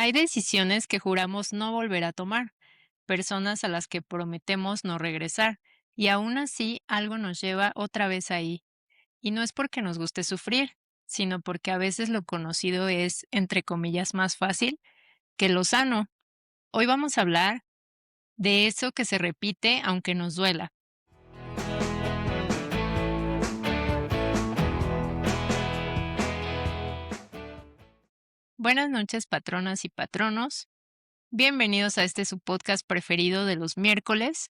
Hay decisiones que juramos no volver a tomar, personas a las que prometemos no regresar, y aún así algo nos lleva otra vez ahí. Y no es porque nos guste sufrir, sino porque a veces lo conocido es, entre comillas, más fácil que lo sano. Hoy vamos a hablar de eso que se repite aunque nos duela. Buenas noches, patronas y patronos. Bienvenidos a este su podcast preferido de los miércoles.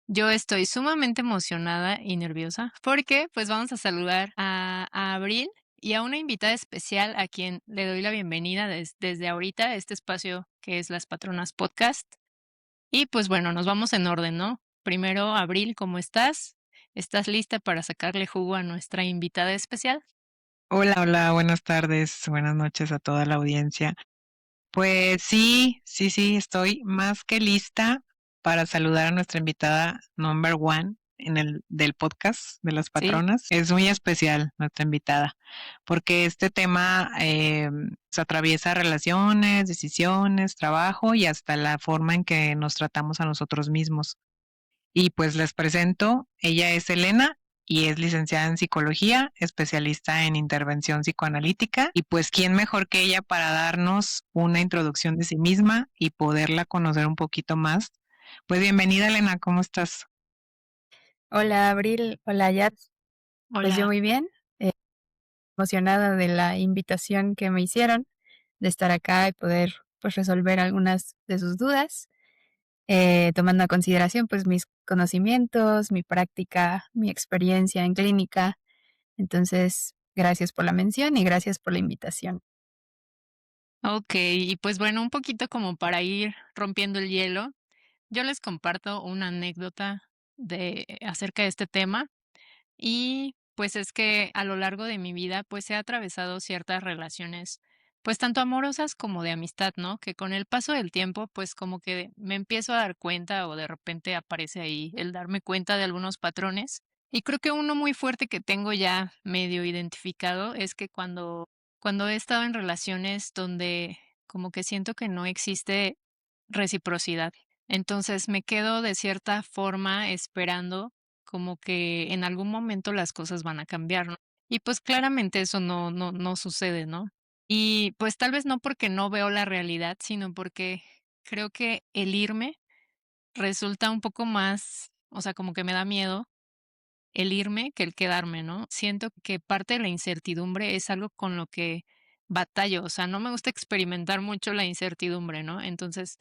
Yo estoy sumamente emocionada y nerviosa porque pues vamos a saludar a Abril y a una invitada especial a quien le doy la bienvenida desde ahorita a este espacio que es Las Patronas Podcast. Y pues bueno, nos vamos en orden, ¿no? Primero, Abril, ¿cómo estás? ¿Estás lista para sacarle jugo a nuestra invitada especial? Hola, hola, buenas tardes, buenas noches a toda la audiencia. Pues sí, sí, sí, estoy más que lista para saludar a nuestra invitada number one en el del podcast de las Sí. patronas. Es muy especial nuestra invitada, porque este tema se atraviesa relaciones, decisiones, trabajo y hasta la forma en que nos tratamos a nosotros mismos. Y pues les presento, ella es Elena y es licenciada en psicología, especialista en intervención psicoanalítica. Y pues, ¿quién mejor que ella para darnos una introducción de sí misma y poderla conocer un poquito más? Pues bienvenida, Elena, ¿cómo estás? Hola Abril, hola Yat. Pues yo Hola. muy bien, emocionada de la invitación que me hicieron, de estar acá y poder pues resolver algunas de sus dudas, tomando a consideración pues mis conocimientos, mi práctica, mi experiencia en clínica. Entonces, gracias por la mención y gracias por la invitación. Ok, y pues bueno, un poquito como para ir rompiendo el hielo. Yo les comparto una anécdota acerca de este tema y pues es que a lo largo de mi vida pues he atravesado ciertas relaciones pues tanto amorosas como de amistad, ¿no? Que con el paso del tiempo pues como que me empiezo a dar cuenta o de repente aparece ahí el darme cuenta de algunos patrones. Y creo que uno muy fuerte que tengo ya medio identificado es que cuando he estado en relaciones donde como que siento que no existe reciprocidad. Entonces me quedo de cierta forma esperando como que en algún momento las cosas van a cambiar, ¿no? Y pues claramente eso no sucede, ¿no? Y pues tal vez no porque no veo la realidad, sino porque creo que el irme resulta un poco más, o sea, como que me da miedo el irme que el quedarme, ¿no? Siento que parte de la incertidumbre es algo con lo que batallo, o sea, no me gusta experimentar mucho la incertidumbre, ¿no? Entonces,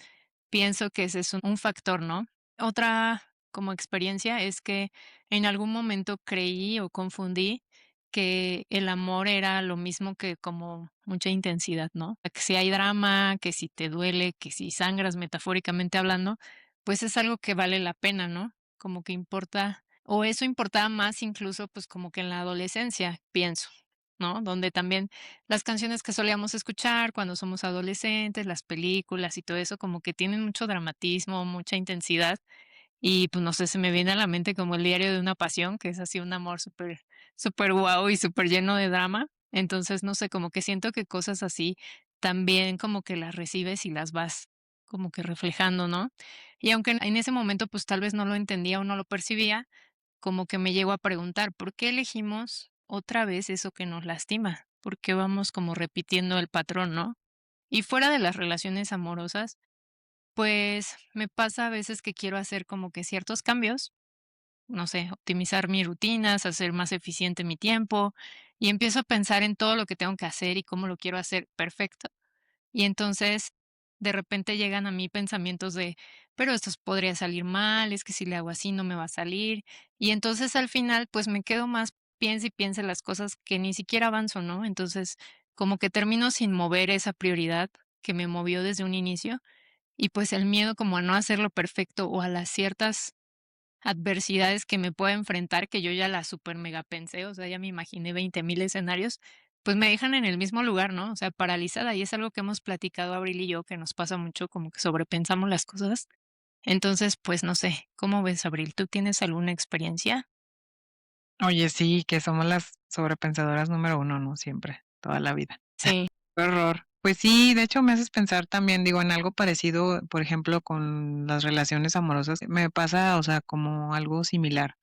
pienso que ese es un factor, ¿no? Otra como experiencia es que en algún momento creí o confundí que el amor era lo mismo que como mucha intensidad, ¿no? Que si hay drama, que si te duele, que si sangras metafóricamente hablando, pues es algo que vale la pena, ¿no? Como que importa o eso importaba más incluso, pues, como que en la adolescencia, pienso, ¿no? Donde también las canciones que solíamos escuchar cuando somos adolescentes, las películas y todo eso, como que tienen mucho dramatismo, mucha intensidad. Y, pues, no sé, se me viene a la mente como El diario de una pasión, que es así un amor súper guau y súper lleno de drama. Entonces, no sé, como que siento que cosas así también como que las recibes y las vas como que reflejando, ¿no? Y aunque en ese momento, pues, tal vez no lo entendía o no lo percibía, como que me llego a preguntar, ¿por qué elegimos otra vez eso que nos lastima? ¿Por qué vamos como repitiendo el patrón, no? Y fuera de las relaciones amorosas, pues me pasa a veces que quiero hacer como que ciertos cambios, no sé, optimizar mis rutinas, hacer más eficiente mi tiempo, y empiezo a pensar en todo lo que tengo que hacer y cómo lo quiero hacer perfecto. Y entonces, de repente llegan a mí pensamientos de, pero esto podría salir mal, es que si le hago así no me va a salir. Y entonces al final, pues me quedo más piense y piense las cosas que ni siquiera avanzo, ¿no? Entonces, como que termino sin mover esa prioridad que me movió desde un inicio y pues el miedo como a no hacerlo perfecto o a las ciertas adversidades que me pueda enfrentar, que yo ya las super mega pensé, o sea, ya me imaginé 20,000 escenarios, pues me dejan en el mismo lugar, ¿no? O sea, paralizada. Y es algo que hemos platicado Abril y yo, que nos pasa mucho, como que sobrepensamos las cosas. Entonces, pues no sé, ¿cómo ves, Abril? ¿Tú tienes alguna experiencia? Oye, sí, que somos las sobrepensadoras número uno, ¿no? Siempre, toda la vida. Sí, Qué horror. Pues sí, de hecho me haces pensar también, digo, en algo parecido, por ejemplo, con las relaciones amorosas. Me pasa, o sea, como algo similar,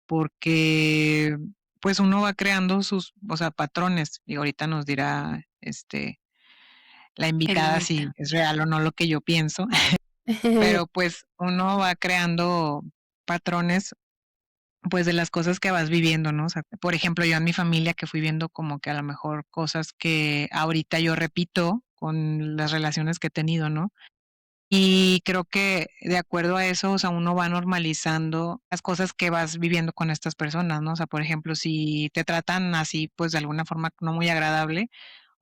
porque pues uno va creando sus, o sea, patrones. Y ahorita nos dirá, la invitada si Eremita. es real o no lo que yo pienso, pero pues uno va creando patrones pues de las cosas que vas viviendo, ¿no? O sea, por ejemplo, yo en mi familia que fui viendo como que a lo mejor cosas que ahorita yo repito con las relaciones que he tenido, ¿no? Y creo que de acuerdo a eso, o sea, uno va normalizando las cosas que vas viviendo con estas personas, ¿no? O sea, por ejemplo, si te tratan así, pues de alguna forma no muy agradable,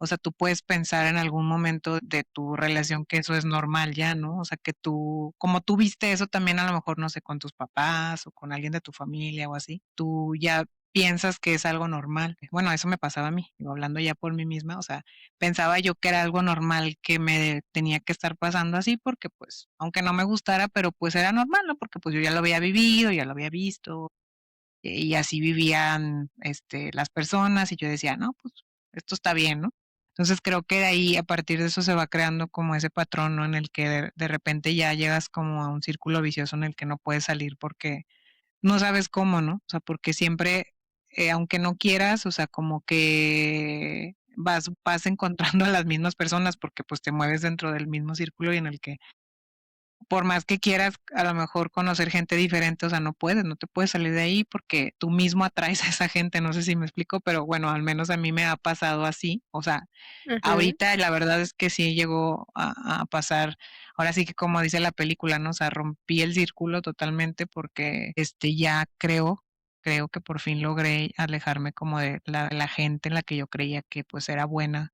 o sea, tú puedes pensar en algún momento de tu relación que eso es normal ya, ¿no? O sea, que tú, como tú viste eso también a lo mejor, no sé, con tus papás o con alguien de tu familia o así, tú ya piensas que es algo normal. Bueno, eso me pasaba a mí, digo, hablando ya por mí misma, o sea, pensaba yo que era algo normal que me tenía que estar pasando así porque pues, aunque no me gustara, pero pues era normal, ¿no? Porque pues yo ya lo había vivido, ya lo había visto, y así vivían, las personas y yo decía, no, pues esto está bien, ¿no? Entonces creo que de ahí, a partir de eso se va creando como ese patrón, ¿no? En el que de repente ya llegas como a un círculo vicioso en el que no puedes salir porque no sabes cómo, ¿no? O sea, porque siempre, aunque no quieras, o sea, como que vas encontrando a las mismas personas porque pues te mueves dentro del mismo círculo y en el que por más que quieras a lo mejor conocer gente diferente, o sea, no puedes, no te puedes salir de ahí porque tú mismo atraes a esa gente, no sé si me explico, pero bueno, al menos a mí me ha pasado así, o sea, Ujú. ahorita la verdad es que sí llegó a pasar, ahora sí que como dice la película, ¿no? O sea, rompí el círculo totalmente porque ya creo que por fin logré alejarme como de la gente en la que yo creía que pues era buena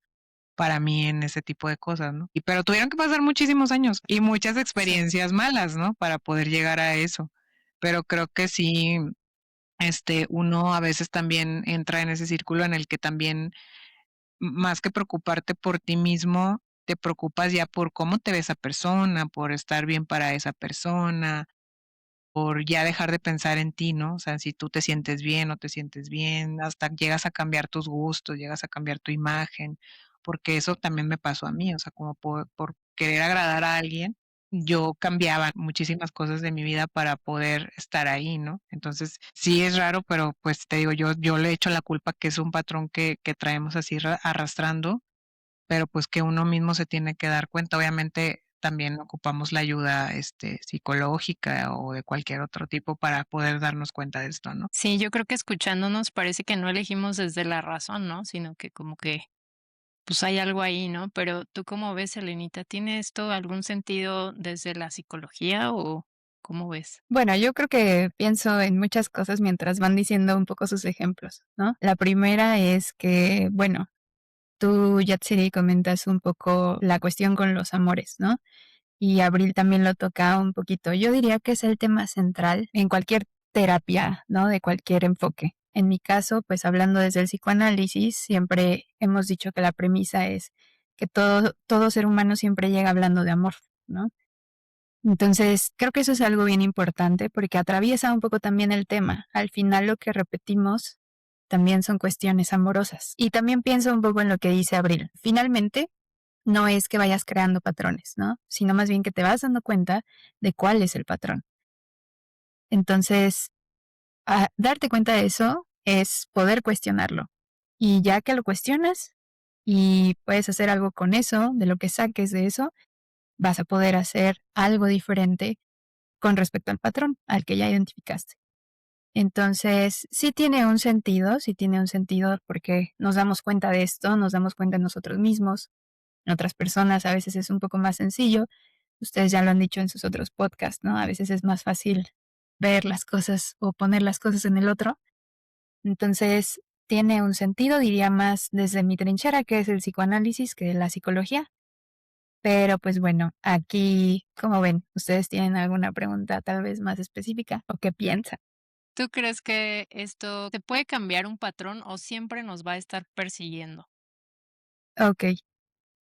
para mí en ese tipo de cosas, ¿no? Y pero tuvieron que pasar muchísimos años y muchas Sí. experiencias malas, ¿no? Para poder llegar a eso. Pero creo que sí, uno a veces también entra en ese círculo en el que también más que preocuparte por ti mismo, te preocupas ya por cómo te ve esa persona, por estar bien para esa persona, por ya dejar de pensar en ti, ¿no? O sea, si tú te sientes bien o te sientes bien, hasta llegas a cambiar tus gustos, llegas a cambiar tu imagen, porque eso también me pasó a mí, o sea, como por querer agradar a alguien, yo cambiaba muchísimas cosas de mi vida para poder estar ahí, ¿no? Entonces, sí es raro, pero pues te digo, yo le echo la culpa que es un patrón que traemos así arrastrando, pero pues que uno mismo se tiene que dar cuenta. Obviamente también ocupamos la ayuda, psicológica o de cualquier otro tipo para poder darnos cuenta de esto, ¿no? Sí, yo creo que escuchándonos parece que no elegimos desde la razón, ¿no? Sino que como que, pues, hay algo ahí, ¿no? Pero, ¿tú cómo ves, Elenita? ¿Tiene esto algún sentido desde la psicología o cómo ves? Bueno, yo creo que pienso en muchas cosas mientras van diciendo un poco sus ejemplos, ¿no? La primera es que, bueno, tú, Yatsiri, comentas un poco la cuestión con los amores, ¿no? Y Abril también lo toca un poquito. Yo diría que es el tema central en cualquier terapia, ¿no? De cualquier enfoque. En mi caso, pues hablando desde el psicoanálisis, siempre hemos dicho que la premisa es que todo ser humano siempre llega hablando de amor, ¿no? Entonces, creo que eso es algo bien importante porque atraviesa un poco también el tema. Al final lo que repetimos también son cuestiones amorosas. Y también pienso un poco en lo que dice Abril. Finalmente, no es que vayas creando patrones, ¿no? Sino más bien que te vas dando cuenta de cuál es el patrón. Entonces, darte cuenta de eso es poder cuestionarlo. Y ya que lo cuestionas y puedes hacer algo con eso, de lo que saques de eso, vas a poder hacer algo diferente con respecto al patrón al que ya identificaste. Entonces, sí tiene un sentido porque nos damos cuenta de esto, nos damos cuenta de nosotros mismos, en otras personas a veces es un poco más sencillo. Ustedes ya lo han dicho en sus otros podcasts, ¿no? A veces es más fácil ver las cosas o poner las cosas en el otro. Entonces, tiene un sentido, diría más desde mi trinchera, que es el psicoanálisis, que la psicología. Pero pues bueno, aquí, como ven, ¿ustedes tienen alguna pregunta tal vez más específica o qué piensan? ¿Tú crees que esto se puede cambiar un patrón o siempre nos va a estar persiguiendo? Ok.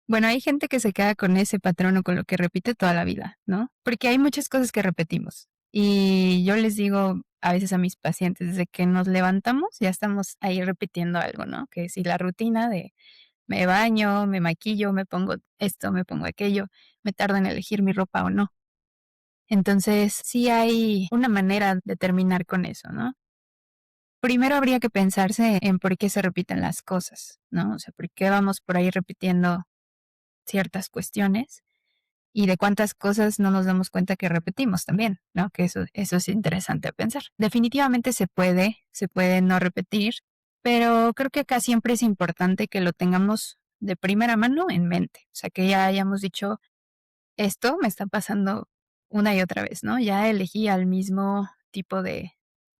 Bueno, hay gente que se queda con ese patrón o con lo que repite toda la vida, ¿no? Porque hay muchas cosas que repetimos. Y yo les digo a veces a mis pacientes, desde que nos levantamos ya estamos ahí repitiendo algo, ¿no? Que si la rutina de Me baño, me maquillo, me pongo esto, me pongo aquello, me tardo en elegir mi ropa o no. Entonces, sí hay una manera de terminar con eso, ¿no? Primero habría que pensarse en por qué se repiten las cosas, ¿no? O sea, por qué vamos por ahí repitiendo ciertas cuestiones y de cuántas cosas no nos damos cuenta que repetimos también, ¿no? Que eso es interesante a pensar. Definitivamente se puede no repetir, pero creo que acá siempre es importante que lo tengamos de primera mano en mente. O sea, que ya hayamos dicho, esto me está pasando una y otra vez, ¿no? Ya elegí al mismo tipo de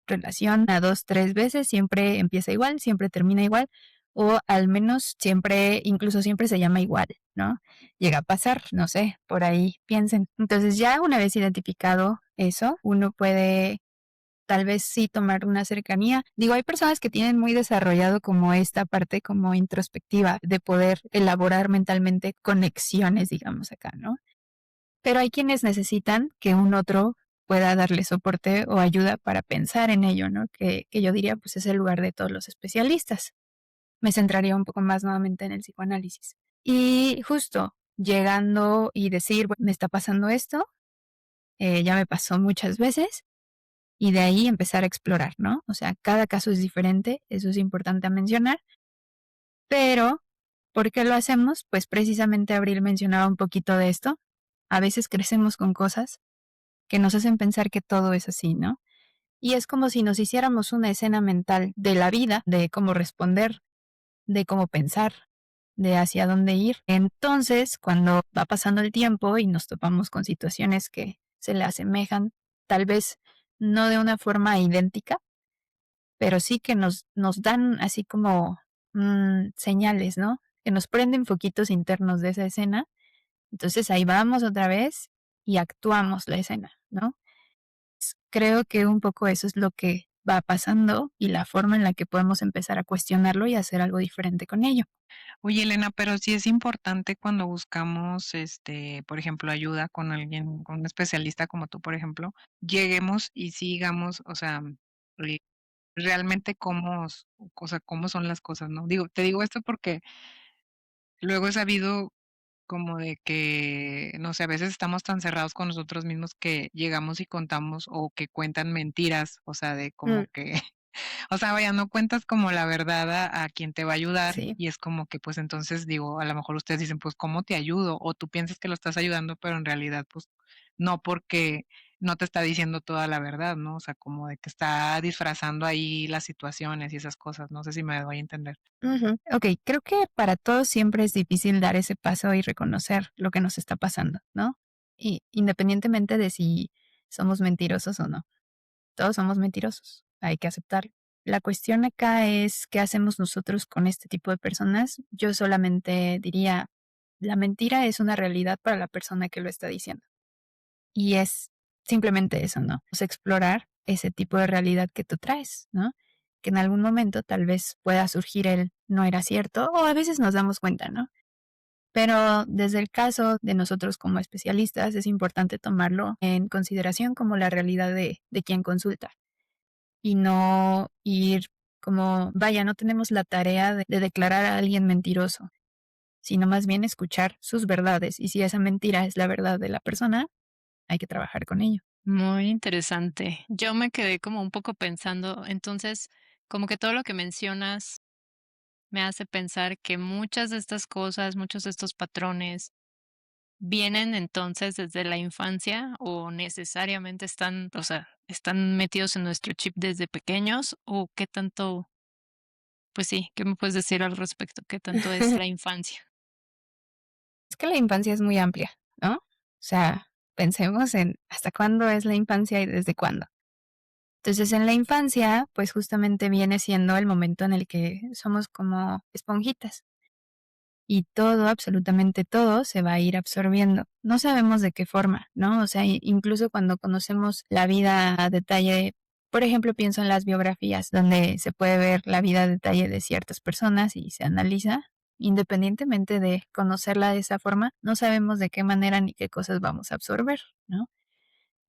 relación a 2 3 veces, siempre empieza igual, siempre termina igual, o al menos siempre, incluso siempre se llama igual, ¿no? Llega a pasar, no sé, por ahí piensen. Entonces, ya una vez identificado eso, uno puede tal vez sí tomar una cercanía. Digo, hay personas que tienen muy desarrollado como esta parte como introspectiva de poder elaborar mentalmente conexiones, digamos acá, ¿no? Pero hay quienes necesitan que un otro pueda darle soporte o ayuda para pensar en ello, ¿no? Que yo diría, pues, es el lugar de todos los especialistas. Me centraría un poco más nuevamente en el psicoanálisis. Y justo llegando y decir: "Bueno, me está pasando esto, ya me pasó muchas veces", y de ahí empezar a explorar, ¿no? O sea, cada caso es diferente, eso es importante a mencionar, pero, ¿por qué lo hacemos? Pues, precisamente Abril mencionaba un poquito de esto. A veces crecemos con cosas que nos hacen pensar que todo es así, ¿no? Y es como si nos hiciéramos una escena mental de la vida, de cómo responder, de cómo pensar, de hacia dónde ir. Entonces, cuando va pasando el tiempo y nos topamos con situaciones que se le asemejan, tal vez no de una forma idéntica, pero sí que nos dan así como señales, ¿no? Que nos prenden foquitos internos de esa escena. Entonces ahí vamos otra vez y actuamos la escena, ¿no? Creo que un poco eso es lo que va pasando y la forma en la que podemos empezar a cuestionarlo y hacer algo diferente con ello. Oye, Elena, pero sí es importante cuando buscamos, por ejemplo, ayuda con alguien, con un especialista como tú, por ejemplo, lleguemos y sigamos, o sea, re realmente o sea, cómo son las cosas, ¿no? Digo, te digo esto porque luego he sabido como de que, no sé, a veces estamos tan cerrados con nosotros mismos que llegamos y contamos o que cuentan mentiras, o sea, de Mm, como que o sea, vaya, no cuentas como la verdad a quien te va a ayudar, sí. y es como que, pues, entonces, digo, a lo mejor ustedes dicen: "Pues, ¿cómo te ayudo?". O tú piensas que lo estás ayudando, pero en realidad, pues, no, porque no te está diciendo toda la verdad, ¿no? O sea, como de que está disfrazando ahí las situaciones y esas cosas, no sé si me doy a entender. Ujú. Okey, creo que para todos siempre es difícil dar ese paso y reconocer lo que nos está pasando, ¿no? Y independientemente de si somos mentirosos o no. Todos somos mentirosos, hay que aceptarlo. La cuestión acá es, ¿qué hacemos nosotros con este tipo de personas? Yo solamente diría, la mentira es una realidad para la persona que lo está diciendo. Y es simplemente eso, ¿no? Es explorar ese tipo de realidad que tú traes, ¿no? Que en algún momento tal vez pueda surgir el no era cierto, o a veces nos damos cuenta, ¿no? Pero desde el caso de nosotros como especialistas, es importante tomarlo en consideración como la realidad de quien consulta y no ir como, vaya, no tenemos la tarea de declarar a alguien mentiroso, sino más bien escuchar sus verdades. Y si esa mentira es la verdad de la persona, hay que trabajar con ello. Muy interesante. Yo me quedé como un poco pensando, entonces, como que todo lo que mencionas me hace pensar que muchas de estas cosas, muchos de estos patrones vienen entonces desde la infancia o necesariamente están, o sea, están metidos en nuestro chip desde pequeños o qué tanto, pues sí, ¿qué me puedes decir al respecto? ¿Qué tanto es la infancia? Es que la infancia es muy amplia, ¿no? O sea, pensemos en hasta cuándo es la infancia y desde cuándo. Entonces, en la infancia, pues justamente viene siendo el momento en el que somos como esponjitas. Y todo, absolutamente todo, se va a ir absorbiendo. No sabemos de qué forma, ¿no? O sea, incluso cuando conocemos la vida a detalle, por ejemplo, pienso en las biografías, donde se puede ver la vida a detalle de ciertas personas y se analiza, independientemente de conocerla de esa forma, no sabemos de qué manera ni qué cosas vamos a absorber, ¿no?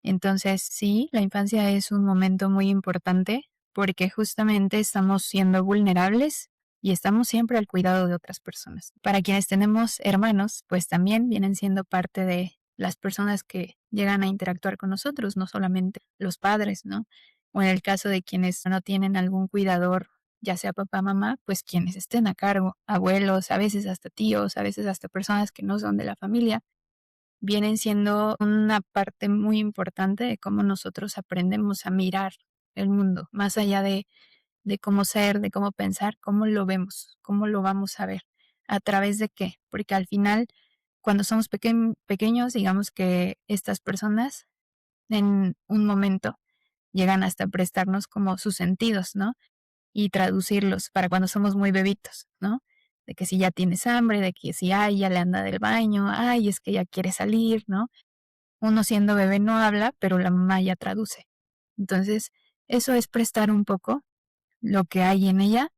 Entonces, sí, la infancia es un momento muy importante porque justamente estamos siendo vulnerables y estamos siempre al cuidado de otras personas. Para quienes tenemos hermanos, pues también vienen siendo parte de las personas que llegan a interactuar con nosotros, no solamente los padres, ¿no? O en el caso de quienes no tienen algún cuidador, ya sea papá, mamá, pues quienes estén a cargo, abuelos, a veces hasta tíos, a veces hasta personas que no son de la familia, vienen siendo una parte muy importante de cómo nosotros aprendemos a mirar el mundo, más allá de cómo ser, de cómo pensar, cómo lo vemos, cómo lo vamos a ver, a través de qué, porque al final, cuando somos pequeños, digamos que estas personas en un momento llegan hasta prestarnos como sus sentidos, ¿no? Y traducirlos para cuando somos muy bebitos, ¿no? De que si ya tienes hambre, de que si, ay, ya le anda del baño, ay, es que ya quiere salir, ¿no? Uno siendo bebé no habla, pero la mamá ya traduce. Entonces, eso es prestar un poco lo que hay en ella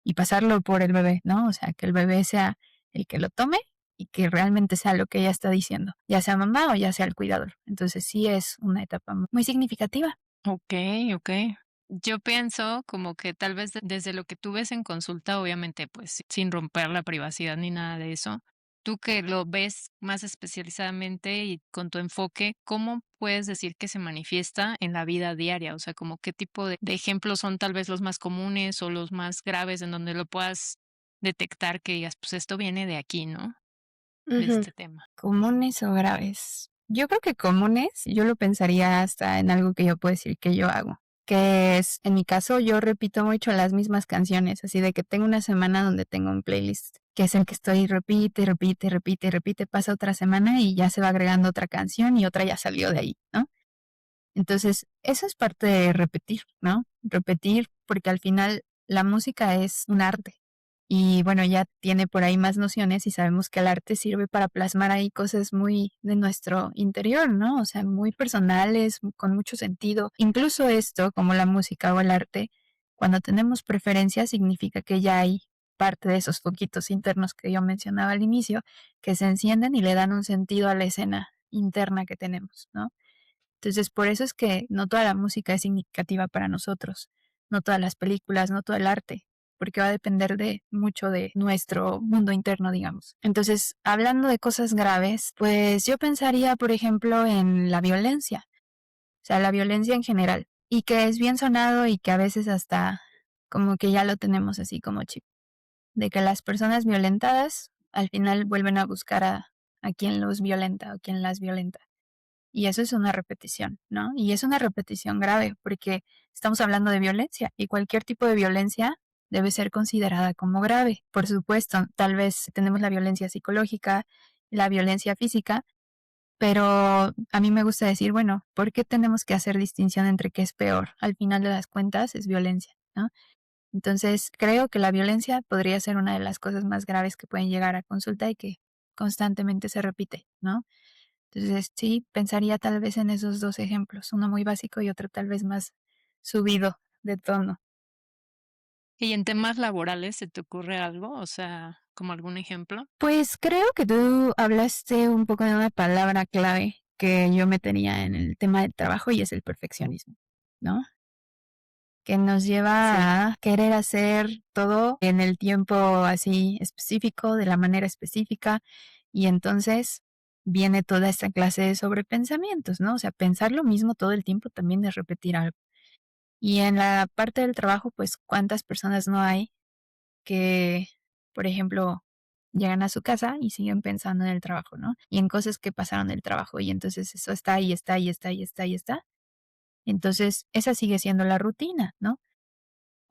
y pasarlo por el bebé, ¿no? O sea, que el bebé sea el que lo tome y que realmente sea lo que ella está diciendo, ya sea mamá o ya sea el cuidador. Entonces, sí es una etapa muy significativa. Okey, okey. Yo pienso como que tal vez desde lo que tú ves en consulta, obviamente, pues, sin romper la privacidad ni nada de eso, tú que lo ves más especializadamente y con tu enfoque, ¿cómo puedes decir que se manifiesta en la vida diaria? O sea, como qué tipo de ejemplos son tal vez los más comunes o los más graves en donde lo puedas detectar que digas, pues esto viene de aquí, ¿no? De Ujú. este tema. ¿Comunes o graves? Yo creo que comunes, yo lo pensaría hasta en algo que yo puedo decir que yo hago, que es, en mi caso, yo repito mucho las mismas canciones, así de que tengo una semana donde tengo un playlist, que es el que estoy repite, repite, repite, repite, pasa otra semana y ya se va agregando otra canción y otra ya salió de ahí, ¿no? Entonces, eso es parte de repetir, ¿no? Repetir, porque al final la música es un arte. Y bueno, ya tiene por ahí más nociones y sabemos que el arte sirve para plasmar ahí cosas muy de nuestro interior, ¿no? O sea, muy personales, con mucho sentido. Incluso esto, como la música o el arte, cuando tenemos preferencia, significa que ya hay parte de esos foquitos internos que yo mencionaba al inicio, que se encienden y le dan un sentido a la escena interna que tenemos, ¿no? Entonces, por eso es que no toda la música es significativa para nosotros, no todas las películas, no todo el arte, porque va a depender de mucho de nuestro mundo interno, digamos. Entonces, hablando de cosas graves, pues yo pensaría, por ejemplo, en la violencia, o sea, la violencia en general, y que es bien sonado y que a veces hasta como que ya lo tenemos así como chip, de que las personas violentadas al final vuelven a buscar a quien los violenta o quien las violenta. Y eso es una repetición, ¿no? Y es una repetición grave porque estamos hablando de violencia y cualquier tipo de violencia debe ser considerada como grave. Por supuesto, tal vez tenemos la violencia psicológica, la violencia física, pero a mí me gusta decir, bueno, ¿por qué tenemos que hacer distinción entre qué es peor? Al final de las cuentas es violencia, ¿no? Entonces, creo que la violencia podría ser una de las cosas más graves que pueden llegar a consulta y que constantemente se repite, ¿no? Entonces, sí, pensaría tal vez en esos 2 ejemplos, uno muy básico y otro tal vez más subido de tono. ¿Y en temas laborales se te ocurre algo? O sea, ¿como algún ejemplo? Pues creo que tú hablaste un poco de una palabra clave que yo metería en el tema del trabajo y es el perfeccionismo, ¿no? Que nos Sí. lleva a querer hacer todo en el tiempo así específico, de la manera específica, y entonces viene toda esta clase de sobrepensamientos, ¿no? O sea, pensar lo mismo todo el tiempo también es repetir algo. Y en la parte del trabajo, pues, ¿cuántas personas no hay que, por ejemplo, llegan a su casa y siguen pensando en el trabajo, ¿no? Y en cosas que pasaron en el trabajo, y entonces eso está ahí, está ahí, está ahí, está ahí, está. Entonces, esa sigue siendo la rutina, ¿no?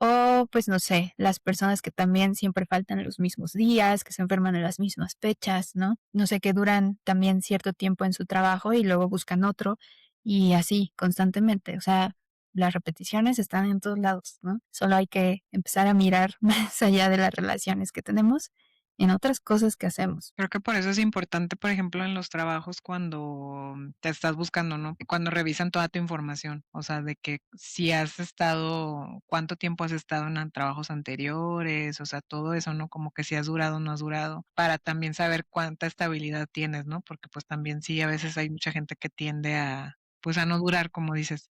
O, pues, no sé, las personas que también siempre faltan los mismos días, que se enferman en las mismas fechas, ¿no? No sé, que duran también cierto tiempo en su trabajo y luego buscan otro, y así constantemente. O sea, las repeticiones están en todos lados, ¿no? Solo hay que empezar a mirar más allá de las relaciones que tenemos en otras cosas que hacemos. Creo que por eso es importante, por ejemplo, en los trabajos cuando te estás buscando, ¿no? Cuando revisan toda tu información, o sea, de que si has estado, cuánto tiempo has estado en trabajos anteriores, o sea, todo eso, ¿no? Como que si has durado o no has durado, para también saber cuánta estabilidad tienes, ¿no? Porque pues también sí, a veces hay mucha gente que tiende a, pues a no durar, como dices.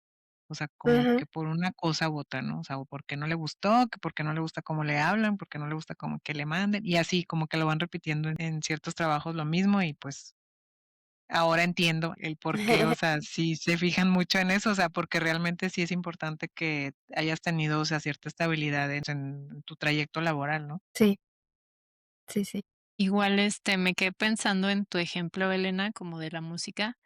O sea, como Ujú. que por una cosa u otra, ¿no? O sea, o porque no le gustó, que porque no le gusta cómo le hablan, porque no le gusta como que le manden, y así como que lo van repitiendo en ciertos trabajos lo mismo y pues ahora entiendo el por qué, o sea, sí se fijan mucho en eso, o sea, porque realmente sí es importante que hayas tenido, o sea, cierta estabilidad en tu trayecto laboral, ¿no? Sí, sí, sí. Igual, me quedé pensando en tu ejemplo, Elena, como de la música,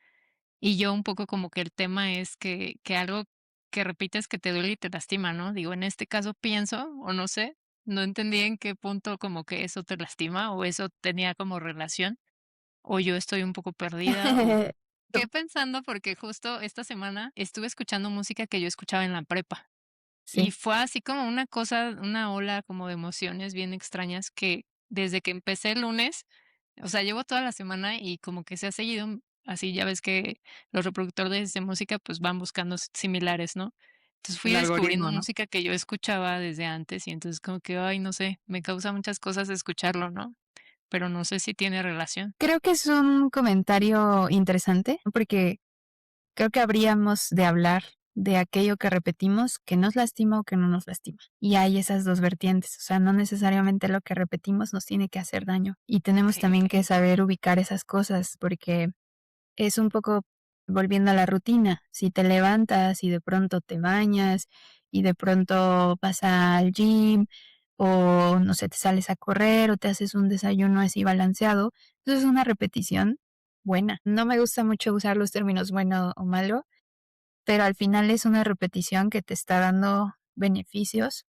y yo un poco como que el tema es que algo que repites que te duele y te lastima, ¿no? Digo, en este caso pienso, o no sé, no entendí en qué punto como que eso te lastima o eso tenía como relación, o yo estoy un poco perdida, o quedé pensando porque justo esta semana estuve escuchando música que yo escuchaba en la prepa. Y Sí. fue así como una cosa, una ola como de emociones bien extrañas que desde que empecé el lunes, o sea, llevo toda la semana y como que se ha seguido así, ya ves que los reproductores de música pues van buscando similares, ¿no? Entonces fui El descubriendo algoritmo, ¿no? música que yo escuchaba desde antes y entonces como que, ay, no sé, me causa muchas cosas escucharlo, ¿no? Pero no sé si tiene relación. Creo que es un comentario interesante, porque creo que habríamos de hablar de aquello que repetimos, que nos lastima o que no nos lastima. Y hay esas 2 vertientes, o sea, no necesariamente lo que repetimos nos tiene que hacer daño. Y tenemos Okey, también okey. que saber ubicar esas cosas, porque es un poco volviendo a la rutina. Si te levantas y de pronto te bañas y de pronto vas al gym o no sé, te sales a correr o te haces un desayuno así balanceado, eso es una repetición buena. No me gusta mucho usar los términos bueno o malo, pero al final es una repetición que te está dando beneficios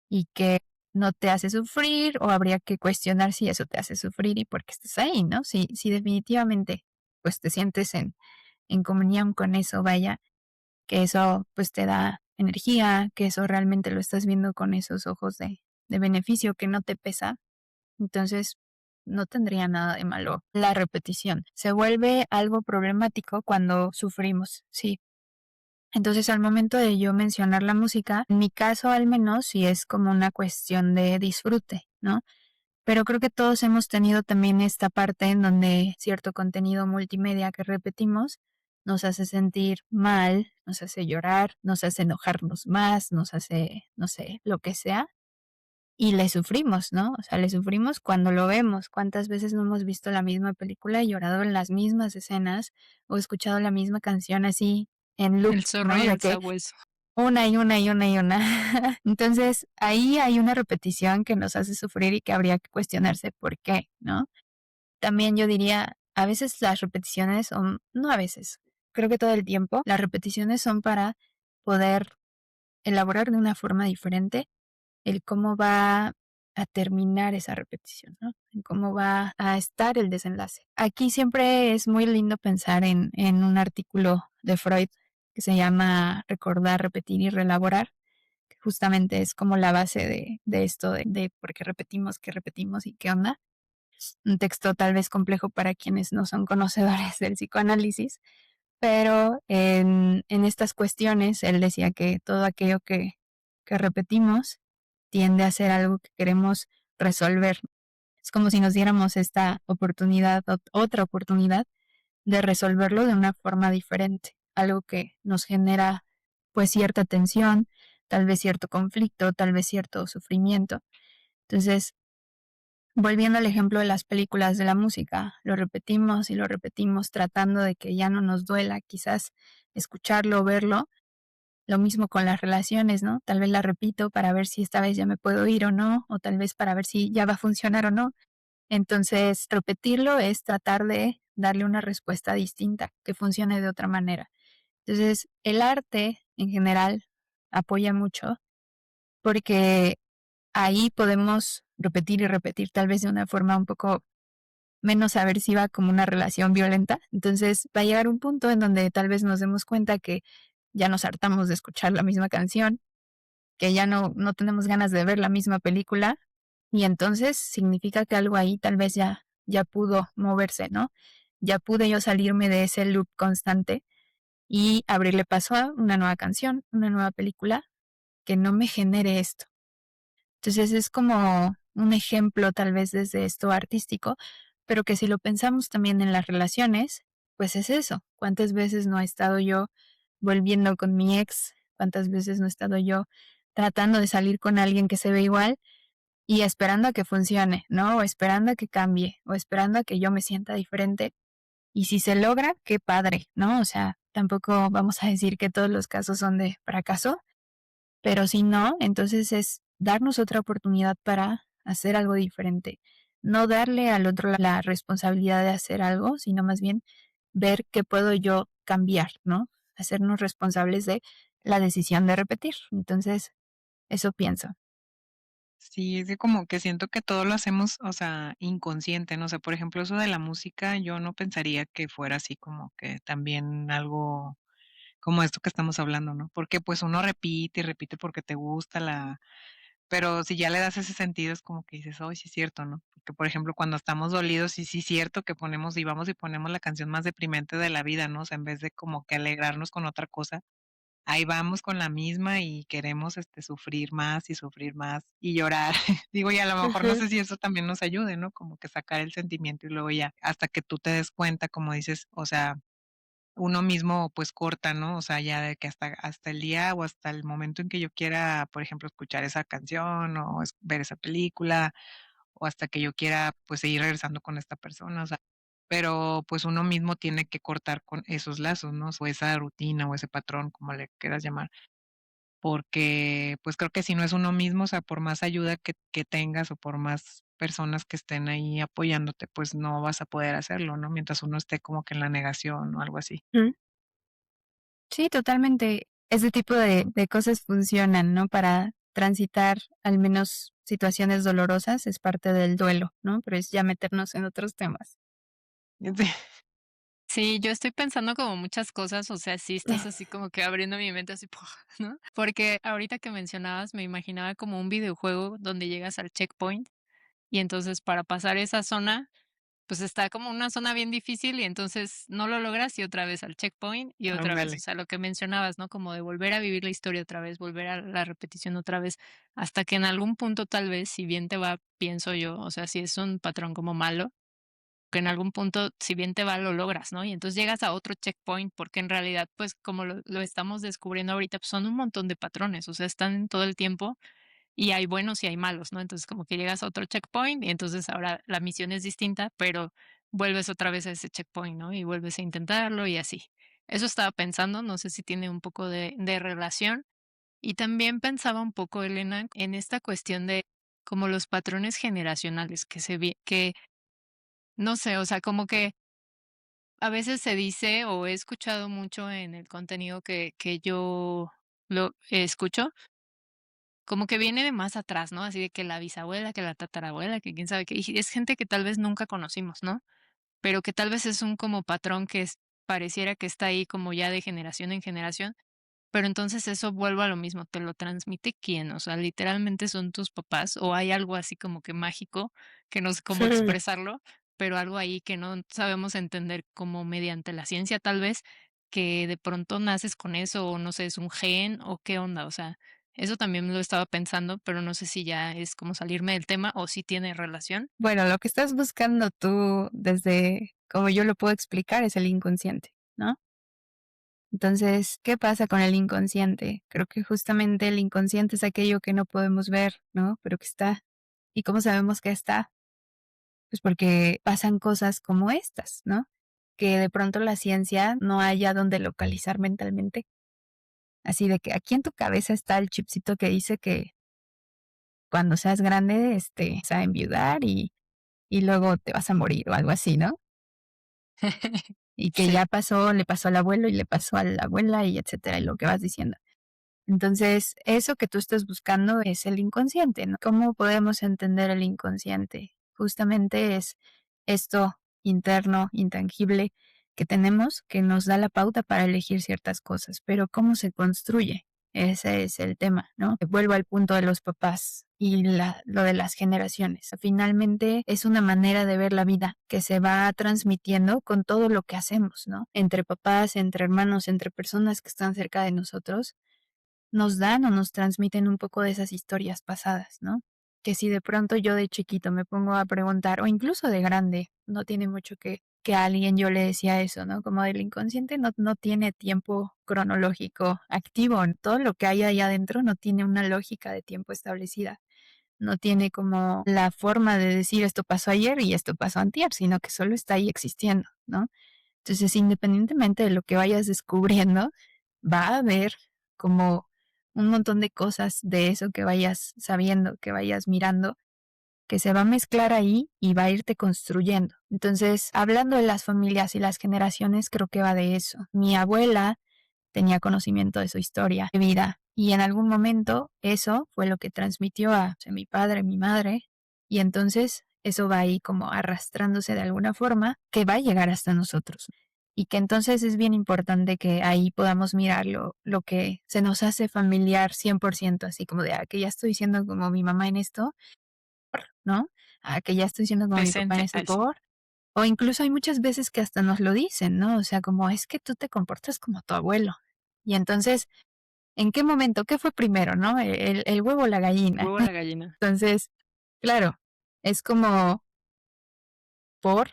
y que no te hace sufrir, o habría que cuestionar si eso te hace sufrir y por qué estás ahí, ¿no? Si definitivamente, pues, te sientes en comunión con eso, vaya, que eso, pues, te da energía, que eso realmente lo estás viendo con esos ojos de beneficio, que no te pesa, entonces no tendría nada de malo la repetición. Se vuelve algo problemático cuando sufrimos, sí. Entonces, al momento de yo mencionar la música, en mi caso al menos, sí es como una cuestión de disfrute, ¿no? Pero creo que todos hemos tenido también esta parte en donde cierto contenido multimedia que repetimos nos hace sentir mal, nos hace llorar, nos hace enojarnos más, nos hace, no sé, lo que sea, y le sufrimos, ¿no? O sea, le sufrimos cuando lo vemos. ¿Cuántas veces no hemos visto la misma película y llorado en las mismas escenas o escuchado la misma canción así en loop, El zorro ¿no? y De el que sabueso. una y una y una y una. Entonces, ahí hay una repetición que nos hace sufrir y que habría que cuestionarse por qué, ¿no? También yo diría, a veces las repeticiones son, no a veces, creo que todo el tiempo, las repeticiones son para poder elaborar de una forma diferente el cómo va a terminar esa repetición, ¿no? En cómo va a estar el desenlace. Aquí siempre es muy lindo pensar en un artículo de Freud que se llama Recordar, repetir y relaborar, que justamente es como la base de esto, de por qué repetimos y qué onda. Un texto tal vez complejo para quienes no son conocedores del psicoanálisis, pero en estas cuestiones él decía que todo aquello que repetimos tiende a ser algo que queremos resolver. Es como si nos diéramos esta oportunidad, otra oportunidad de resolverlo de una forma diferente, algo que nos genera pues cierta tensión, tal vez cierto conflicto, tal vez cierto sufrimiento. Entonces, volviendo al ejemplo de las películas de la música, lo repetimos y lo repetimos tratando de que ya no nos duela quizás escucharlo o verlo. Lo mismo con las relaciones, ¿no? Tal vez la repito para ver si esta vez ya me puedo ir o no, o tal vez para ver si ya va a funcionar o no. Entonces, repetirlo es tratar de darle una respuesta distinta, que funcione de otra manera. Entonces, el arte en general apoya mucho porque ahí podemos repetir y repetir tal vez de una forma un poco menos aversiva como una relación violenta. Entonces va a llegar un punto en donde tal vez nos demos cuenta que ya nos hartamos de escuchar la misma canción, que ya no tenemos ganas de ver la misma película y entonces significa que algo ahí tal vez ya pudo moverse, ¿no? Ya pude yo salirme de ese loop constante y abrirle paso a una nueva canción, una nueva película que no me genere esto. Entonces es como un ejemplo tal vez desde esto artístico, pero que si lo pensamos también en las relaciones, pues es eso. ¿Cuántas veces no he estado yo volviendo con mi ex, cuántas veces no he estado yo tratando de salir con alguien que se ve igual y esperando a que funcione, ¿no? O esperando a que cambie, o esperando a que yo me sienta diferente. Y si se logra, qué padre, ¿no? O sea, tampoco vamos a decir que todos los casos son de fracaso, pero si no, entonces es darnos otra oportunidad para hacer algo diferente. No darle al otro la responsabilidad de hacer algo, sino más bien ver qué puedo yo cambiar, ¿no? Hacernos responsables de la decisión de repetir. Entonces, eso pienso. Sí, es que como que siento que todo lo hacemos, o sea, inconsciente, ¿no? O sea, por ejemplo, eso de la música, yo no pensaría que fuera así como que también algo como esto que estamos hablando, ¿no? Porque pues uno repite y repite porque te gusta pero si ya le das ese sentido es como que dices: "Ay, sí es cierto", ¿no? Porque, por ejemplo, cuando estamos dolidos, sí es cierto que ponemos y vamos y ponemos la canción más deprimente de la vida, ¿no? O sea, en vez de como que alegrarnos con otra cosa, ahí vamos con la misma y queremos, sufrir más y llorar. Digo, y a lo mejor no Ujú. sé si eso también nos ayude, ¿no? Como que sacar el sentimiento y luego ya, hasta que tú te des cuenta, como dices, o sea, uno mismo, pues, corta, ¿no? O sea, ya de que hasta el día o hasta el momento en que yo quiera, por ejemplo, escuchar esa canción o ver esa película, o hasta que yo quiera, pues, seguir regresando con esta persona, o sea, pero, pues, uno mismo tiene que cortar con esos lazos, ¿no? O esa rutina o ese patrón, como le quieras llamar, porque, pues, creo que si no es uno mismo, o sea, por más ayuda que tengas o por más personas que estén ahí apoyándote, pues, no vas a poder hacerlo, ¿no? Mientras uno esté como que en la negación o algo así. Ujú. Sí, totalmente. Ese tipo de cosas funcionan, ¿no? Para transitar al menos situaciones dolorosas, es parte del duelo, ¿no? Pero es ya meternos en otros temas. Sí, yo estoy pensando como muchas cosas, o sea, sí estás así como que abriendo mi mente así, ¿no? Porque ahorita que mencionabas me imaginaba como un videojuego donde llegas al checkpoint y entonces para pasar esa zona, pues está como una zona bien difícil y entonces no lo logras y otra vez al checkpoint y otra vez, o Ándale. sea, lo que mencionabas, ¿no? Como de volver a vivir la historia otra vez, volver a la repetición otra vez, hasta que en algún punto tal vez, si bien te va, pienso yo, o sea, si es un patrón como malo, que en algún punto, si bien te va, lo logras, ¿no? Y entonces llegas a otro checkpoint, porque en realidad, pues, como lo estamos descubriendo ahorita, pues, son un montón de patrones, o sea, están todo el tiempo y hay buenos y hay malos, ¿no? Entonces, como que llegas a otro checkpoint y entonces ahora la misión es distinta, pero vuelves otra vez a ese checkpoint, ¿no? Y vuelves a intentarlo y así. Eso estaba pensando, no sé si tiene un poco de relación. Y también pensaba un poco, Elena, en esta cuestión de como los patrones generacionales que no sé, o sea, como que a veces se dice, o he escuchado mucho en el contenido que yo lo escucho, como que viene de más atrás, ¿no? Así de que la bisabuela, que la tatarabuela, que quién sabe qué, y es gente que tal vez nunca conocimos, ¿no? Pero que tal vez es un como patrón que pareciera que está ahí como ya de generación en generación, pero entonces eso vuelvo a lo mismo, ¿te lo transmite quién? O sea, literalmente son tus papás o hay algo así como que mágico, que no sé cómo expresarlo, pero algo ahí que no sabemos entender como mediante la ciencia tal vez, que de pronto naces con eso o no sé, es un gen o qué onda, o sea, eso también lo estaba pensando, pero no sé si ya es como salirme del tema o si tiene relación. Bueno, lo que estás buscando tú, desde como yo lo puedo explicar, es el inconsciente, ¿no? Entonces, ¿qué pasa con el inconsciente? Creo que justamente el inconsciente es aquello que no podemos ver, ¿no? Pero que está. ¿Y cómo sabemos que está? Pues porque pasan cosas como estas, ¿no? Que de pronto la ciencia no haya donde localizar mentalmente. Así de que aquí en tu cabeza está el chipcito que dice que cuando seas grande, vas a enviudar y luego te vas a morir o algo así, ¿no? Y que Sí. ya pasó, le pasó al abuelo y le pasó a la abuela y etcétera, y lo que vas diciendo. Entonces, eso que tú estás buscando es el inconsciente, ¿no? ¿Cómo podemos entender el inconsciente? Justamente es esto interno, intangible que tenemos, que nos da la pauta para elegir ciertas cosas, pero ¿cómo se construye? Ese es el tema, ¿no? Vuelvo al punto de los papás y lo de las generaciones. Finalmente es una manera de ver la vida que se va transmitiendo con todo lo que hacemos, ¿no? Entre papás, entre hermanos, entre personas que están cerca de nosotros nos dan o nos transmiten un poco de esas historias pasadas, ¿no? Que si de pronto yo de chiquito me pongo a preguntar, o incluso de grande, no tiene mucho que que a alguien yo le decía eso, ¿no? Como el inconsciente no tiene tiempo cronológico activo, todo lo que hay ahí adentro no tiene una lógica de tiempo establecida, no tiene como la forma de decir esto pasó ayer y esto pasó antier, sino que solo está ahí existiendo, ¿no? Entonces, independientemente de lo que vayas descubriendo, va a haber como un montón de cosas de eso que vayas sabiendo, que vayas mirando, que se va a mezclar ahí y va a irte construyendo. Entonces, hablando de las familias y las generaciones, creo que va de eso. Mi abuela tenía conocimiento de su historia de vida y en algún momento eso fue lo que transmitió a mi padre, mi madre, y entonces eso va ahí como arrastrándose de alguna forma que va a llegar hasta nosotros. Y que entonces es bien importante que ahí podamos mirar lo que se nos hace familiar 100%, así como de, que ya estoy siendo como mi mamá en esto, ¿no? Que ya estoy siendo como mi papá en Presente. esto Ay, sí. o incluso hay muchas veces que hasta nos lo dicen, ¿no? O sea, como es que tú te comportas como tu abuelo. Y entonces, ¿en qué momento? ¿Qué fue primero, no? El huevo o la gallina. Huevo la gallina. Entonces, claro, es como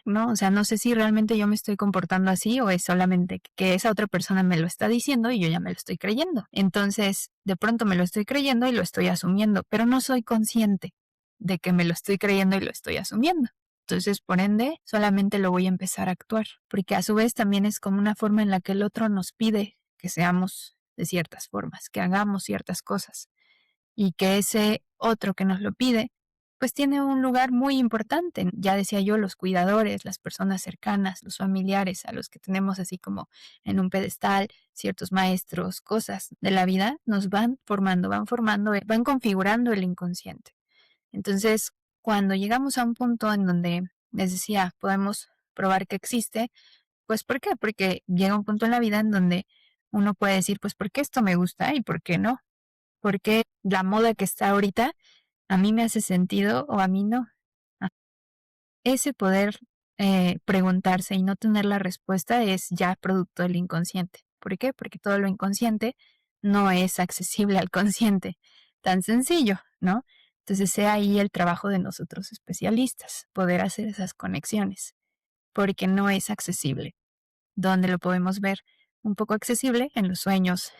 ¿no? O sea, no sé si realmente yo me estoy comportando así o es solamente que esa otra persona me lo está diciendo y yo ya me lo estoy creyendo. Entonces, de pronto me lo estoy creyendo y lo estoy asumiendo, pero no soy consciente de que me lo estoy creyendo y lo estoy asumiendo. Entonces, por ende, solamente lo voy a empezar a actuar, porque a su vez también es como una forma en la que el otro nos pide que seamos de ciertas formas, que hagamos ciertas cosas y que ese otro que nos lo pide, pues tiene un lugar muy importante. Ya decía yo, los cuidadores, las personas cercanas, los familiares a los que tenemos así como en un pedestal, ciertos maestros, cosas de la vida, nos van formando, van configurando el inconsciente. Entonces, cuando llegamos a un punto en donde, les decía, podemos probar que existe, pues ¿por qué? Porque llega un punto en la vida en donde uno puede decir, pues ¿por qué esto me gusta y por qué no? Porque la moda que está ahorita a mí me hace sentido o a mí no. Ah, ese poder preguntarse y no tener la respuesta es ya producto del inconsciente. ¿Por qué? Porque todo lo inconsciente no es accesible al consciente. Tan sencillo, ¿no? Entonces sea ahí el trabajo de nosotros especialistas, poder hacer esas conexiones, porque no es accesible. ¿Dónde lo podemos ver? Un poco accesible en los sueños,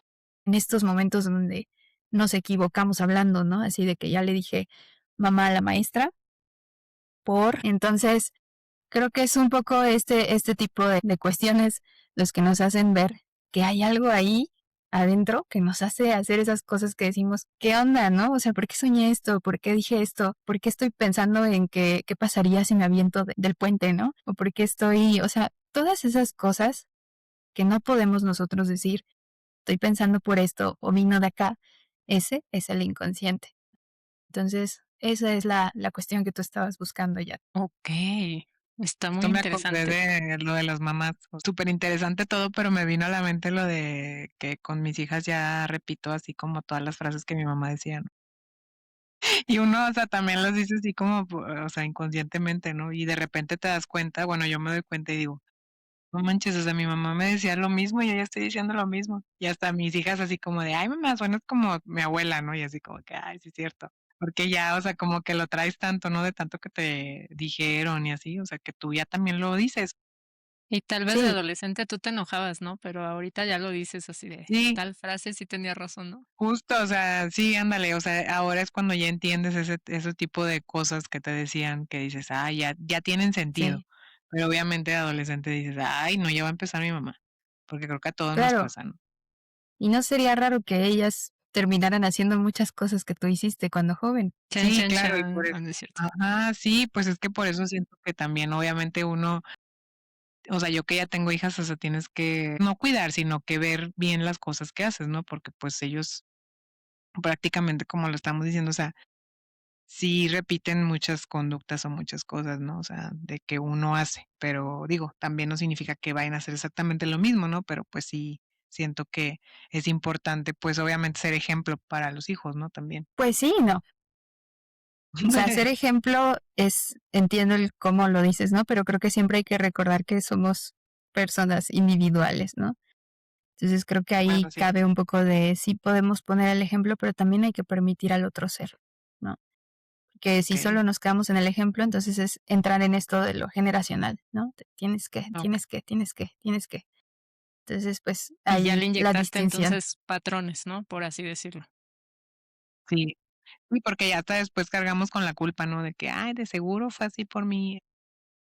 en estos momentos donde nos equivocamos hablando, ¿no? Así de que ya le dije mamá a la maestra entonces, creo que es un poco este tipo de cuestiones los que nos hacen ver que hay algo ahí adentro que nos hace hacer esas cosas que decimos, ¿qué onda, no? O sea, ¿por qué soñé esto? ¿Por qué dije esto? ¿Por qué estoy pensando en qué pasaría si me aviento del puente, no? O por qué estoy, o sea, todas esas cosas que no podemos nosotros decir, estoy pensando por esto o vino de acá, ese es el inconsciente. Entonces, esa es la cuestión que tú estabas buscando ya. Okey, está muy Esto me acordé interesante. de lo de las mamás. Súper interesante todo, pero me vino a la mente lo de que con mis hijas ya repito así como todas las frases que mi mamá decía, ¿no? Y uno, o sea, también las dice así como, o sea, inconscientemente, ¿no? Y de repente te das cuenta, bueno, yo me doy cuenta y digo, no manches, o sea, mi mamá me decía lo mismo y yo ya estoy diciendo lo mismo. Y hasta mis hijas así como de, ay, mamá, suenas como mi abuela, ¿no? Y así como que, ay, sí es cierto. Porque ya, o sea, como que lo traes tanto, ¿no? De tanto que te dijeron y así, o sea, que tú ya también lo dices. Y tal vez de Sí, adolescente tú te enojabas, ¿no? Pero ahorita ya lo dices así de Sí, tal frase sí tenía razón, ¿no? justo, o sea, sí, ándale, o sea, ahora es cuando ya entiendes ese tipo de cosas que te decían, que dices, ya tienen sentido. sí, Pero obviamente de adolescente dices, ay, no, ya va a empezar mi mamá. Porque creo que a todos nos claro. pasa, ¿no? Y no sería raro que ellas terminaran haciendo muchas cosas que tú hiciste cuando joven. Chan, Sí, chan, claro, y chan. por Ah, eso. no es cierto. Ajá, sí, pues es que por eso siento que también obviamente uno, o sea, yo que ya tengo hijas, o sea, tienes que no cuidar, sino que ver bien las cosas que haces, ¿no? Porque pues ellos prácticamente como lo estamos diciendo, o sea, sí repiten muchas conductas o muchas cosas, ¿no? O sea, de que uno hace, pero digo, también no significa que vayan a hacer exactamente lo mismo, ¿no? Pero pues sí siento que es importante, pues obviamente ser ejemplo para los hijos, ¿no? También. Pues sí, no. O sea, ser ejemplo entiendo el cómo lo dices, ¿no? Pero creo que siempre hay que recordar que somos personas individuales, ¿no? Entonces creo que ahí Bueno, sí. cabe un poco de sí podemos poner el ejemplo, pero también hay que permitir al otro ser, ¿no? que si Okey, solo nos quedamos en el ejemplo, entonces es entrar en esto de lo generacional, ¿no? Tienes que, okey. tienes que, tienes que, tienes que. Entonces, pues Y ya ahí le la inyectaste distinción. entonces patrones, ¿no? Por así decirlo. Sí, sí, porque ya hasta después cargamos con la culpa, ¿no? De que: "Ay, de seguro fue así por mí".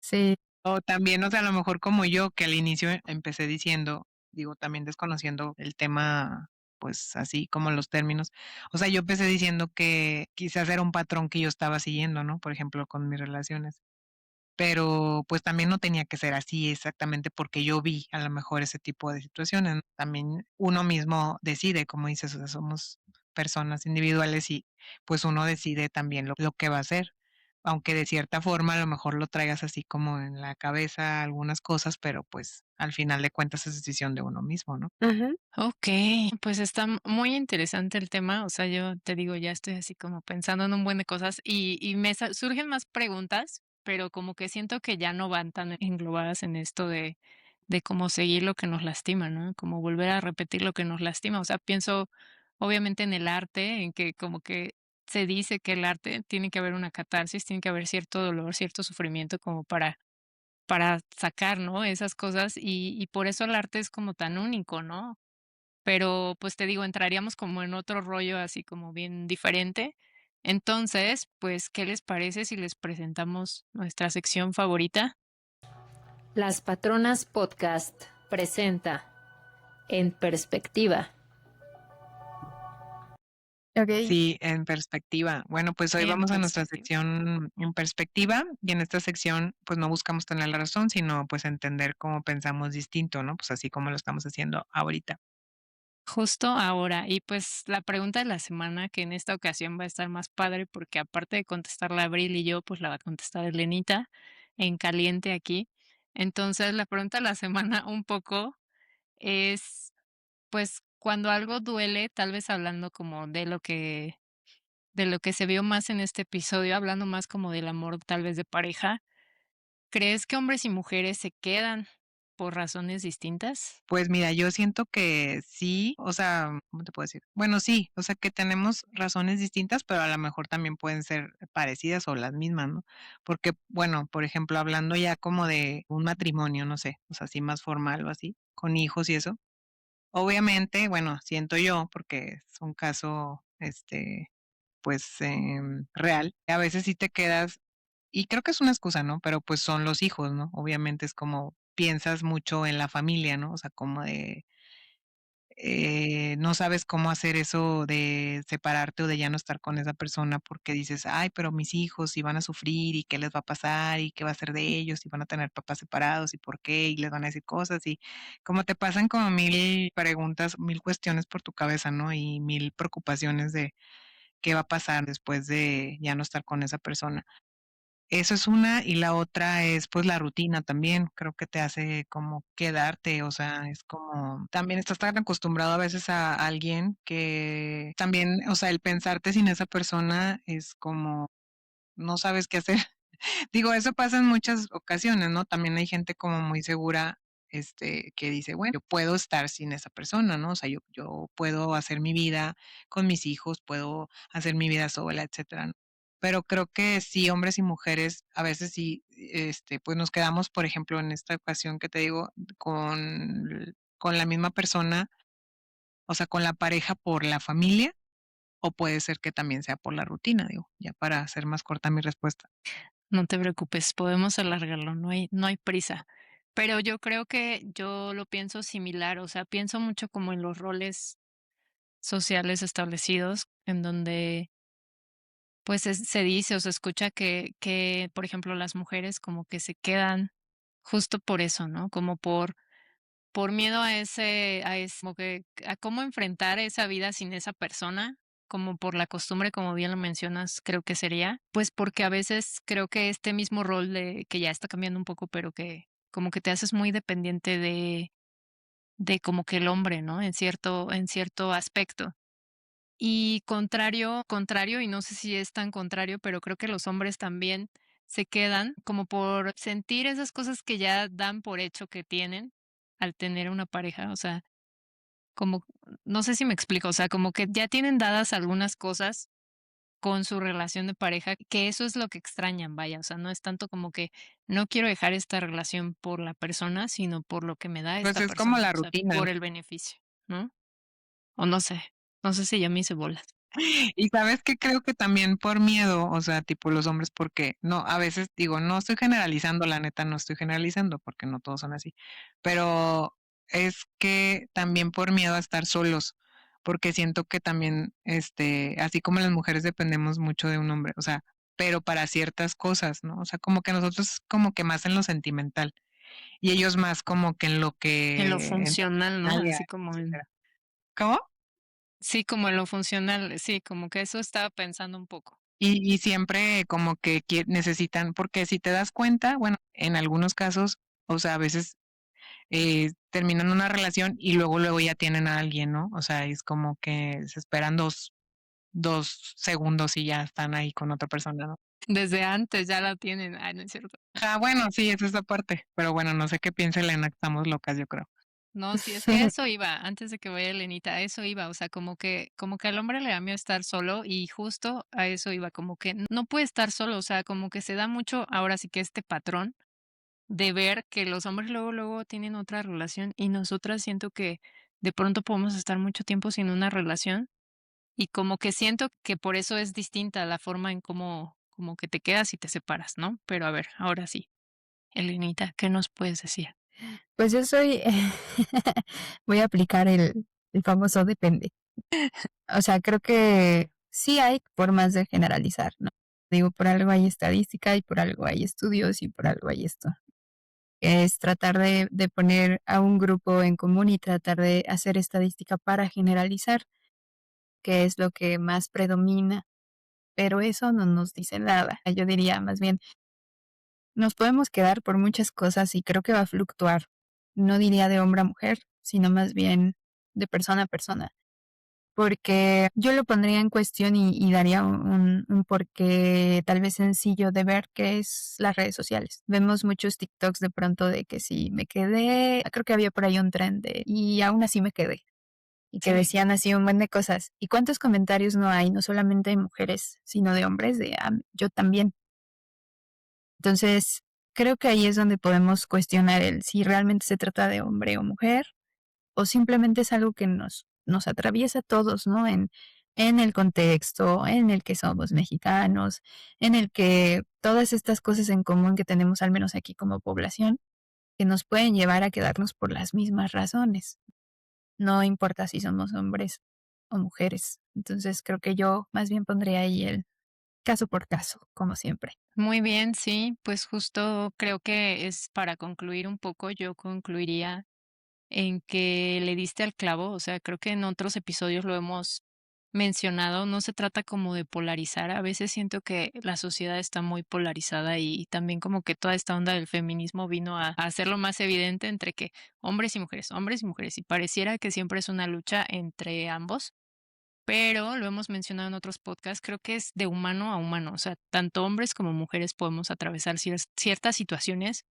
Sí, O también, o sea, a lo mejor como yo, que al inicio empecé diciendo, digo, también desconociendo el tema, pues, así como los términos. O sea, yo empecé diciendo que quizás era un patrón que yo estaba siguiendo, ¿no? Por ejemplo, con mis relaciones. Pero, pues, también no tenía que ser así exactamente porque yo vi a lo mejor ese tipo de situaciones, ¿no? También uno mismo decide, como dices, o sea, somos personas individuales y, pues, uno decide también lo que va a hacer, aunque de cierta forma a lo mejor lo traigas así como en la cabeza algunas cosas, pero, pues, al final de cuentas es decisión de uno mismo, ¿no? ajá, Okey, pues está muy interesante el tema, o sea, yo te digo, ya estoy así como pensando en un buen de cosas y me surgen más preguntas, pero como que siento que ya no van tan englobadas en esto de cómo seguir lo que nos lastima, ¿no? Como volver a repetir lo que nos lastima. O sea, pienso obviamente en el arte, en que como que se dice que el arte tiene que haber una catarsis, tiene que haber cierto dolor, cierto sufrimiento como para sacar, ¿no? Esas cosas y por eso el arte es como tan único, ¿no? Pero, pues, te digo, entraríamos como en otro rollo así como bien diferente. Entonces, pues, ¿qué les parece si les presentamos nuestra sección favorita? Las Patronas Podcast presenta En Perspectiva. okey. Sí, en perspectiva. Bueno, pues hoy En vamos a nuestra perspectiva. sección en perspectiva y en esta sección pues no buscamos tener la razón, sino pues entender cómo pensamos distinto, ¿no? Pues así como lo estamos haciendo ahorita. Justo ahora. Y, pues, la pregunta de la semana, que en esta ocasión va a estar más padre, porque aparte de contestarla Abril y yo, pues, la va a contestar Elenita en caliente aquí. Entonces, la pregunta de la semana un poco es, pues, cuando algo duele, tal vez hablando como de lo que se vio más en este episodio, hablando más como del amor tal vez de pareja, ¿crees que hombres y mujeres se quedan por razones distintas? Pues mira, yo siento que sí, o sea, ¿cómo te puedo decir? Bueno, sí, o sea, que tenemos razones distintas, pero a lo mejor también pueden ser parecidas o las mismas, ¿no? Porque, bueno, por ejemplo, hablando ya como de un matrimonio, no sé, o sea, así más formal o así, con hijos y eso. Obviamente, bueno, siento yo, porque es un caso, pues, real, a veces sí te quedas y creo que es una excusa, ¿no? Pero, pues, son los hijos, ¿no? Obviamente es como piensas mucho en la familia, ¿no? O sea, como de, no sabes cómo hacer eso de separarte o de ya no estar con esa persona porque dices: "Ay, pero mis hijos, y van a sufrir, y qué les va a pasar, y qué va a ser de ellos, y van a tener papás separados, y por qué, y les van a decir cosas", y como te pasan como 1000 preguntas, 1000 cuestiones por tu cabeza, ¿no? Y 1000 preocupaciones de qué va a pasar después de ya no estar con esa persona. Eso es una, y la otra es, pues, la rutina también, creo que te hace como quedarte, o sea, es como también estás tan acostumbrado a veces a alguien que también, o sea, el pensarte sin esa persona es como no sabes qué hacer. Digo, eso pasa en muchas ocasiones, ¿no? También hay gente como muy segura, que dice, bueno, yo puedo estar sin esa persona, ¿no? O sea, yo puedo hacer mi vida con mis hijos, puedo hacer mi vida sola, etcétera, ¿no? Pero creo que sí, hombres y mujeres, a veces sí, pues nos quedamos, por ejemplo, en esta ocasión que te digo, con la misma persona, o sea, con la pareja por la familia, o puede ser que también sea por la rutina, digo, ya para hacer más corta mi respuesta. No te preocupes, podemos alargarlo, no hay prisa. Pero yo creo que yo lo pienso similar, o sea, pienso mucho como en los roles sociales establecidos, en donde, pues, se dice o se escucha que, por ejemplo, las mujeres como que se quedan justo por eso, ¿no? Como por miedo a ese como que a cómo enfrentar esa vida sin esa persona, como por la costumbre, como bien lo mencionas, creo que sería, pues, porque a veces creo que este mismo rol de que ya está cambiando un poco, pero que como que te haces muy dependiente de como que el hombre, ¿no? En cierto aspecto. Y contrario, y no sé si es tan contrario, pero creo que los hombres también se quedan como por sentir esas cosas que ya dan por hecho que tienen al tener una pareja, o sea, como no sé si me explico, o sea, como que ya tienen dadas algunas cosas con su relación de pareja, que eso es lo que extrañan, vaya, o sea, no es tanto como que no quiero dejar esta relación por la persona, sino por lo que me da Pues esta es como persona, la o sea, rutina, ¿no? por el beneficio, ¿no? O no sé si ya me hice bolas. Y sabes que creo que también por miedo, o sea, tipo los hombres, porque no, a veces digo, no estoy generalizando, la neta no estoy generalizando, porque no todos son así, pero es que también por miedo a estar solos, porque siento que también, así como las mujeres dependemos mucho de un hombre, o sea, pero para ciertas cosas, ¿no? O sea, como que nosotros como que más en lo sentimental y ellos más como que en lo En lo que, en funcional, ¿no? área, Así como en etcétera. ¿Cómo? sí, como en lo funcional, sí, como que eso estaba pensando un poco. Y siempre como que necesitan, porque si te das cuenta, bueno, en algunos casos, o sea, a veces terminan una relación y luego ya tienen a alguien, ¿no? O sea, es como que se esperan dos segundos y ya están ahí con otra persona, ¿no? Desde antes ya la tienen. Ay, no es cierto. Ah, bueno, sí, es esa parte, pero bueno, no sé qué piensa Elena, que estamos locas, yo creo. No, sí, es que a eso iba, antes de que vaya Elenita, a eso iba, o sea, como que al hombre le da miedo estar solo y justo a eso iba, como que no puede estar solo, o sea, como que se da mucho ahora sí que este patrón de ver que los hombres luego tienen otra relación y nosotras siento que de pronto podemos estar mucho tiempo sin una relación y como que siento que por eso es distinta la forma en cómo como que te quedas y te separas, ¿no? Pero a ver, ahora sí, Elenita, ¿qué nos puedes decir? Pues yo soy voy a aplicar el famoso depende. O sea, creo que sí hay formas de generalizar, ¿no? Digo, por algo hay estadística y por algo hay estudios y por algo hay esto. Es tratar de poner a un grupo en común y tratar de hacer estadística para generalizar, que es lo que más predomina, pero eso no nos dice nada. Yo diría más bien, nos podemos quedar por muchas cosas y creo que va a fluctuar. No diría de hombre a mujer, sino más bien de persona a persona. Porque yo lo pondría en cuestión y daría un porqué tal vez sencillo de ver, que es las redes sociales. Vemos muchos TikToks de pronto de que si me quedé, creo que había por ahí un trend de, y aún así me quedé. Y que Sí. decían así un buen de cosas. ¿Y cuántos comentarios no hay? No solamente de mujeres, sino de hombres, de yo también. Entonces, creo que ahí es donde podemos cuestionar el si realmente se trata de hombre o mujer o simplemente es algo que nos atraviesa a todos, ¿no? En el contexto en el que somos mexicanos, en el que todas estas cosas en común que tenemos, al menos aquí como población, que nos pueden llevar a quedarnos por las mismas razones. No importa si somos hombres o mujeres. Entonces, creo que yo más bien pondría ahí el caso por caso, como siempre. Muy bien, sí, pues justo creo que es para concluir un poco, yo concluiría en que le diste al clavo, o sea, creo que en otros episodios lo hemos mencionado, no se trata como de polarizar, a veces siento que la sociedad está muy polarizada y también como que toda esta onda del feminismo vino a hacerlo más evidente entre que hombres y mujeres, y pareciera que siempre es una lucha entre ambos. Pero lo hemos mencionado en otros podcasts, creo que es de humano a humano, o sea, tanto hombres como mujeres podemos atravesar ciertas situaciones.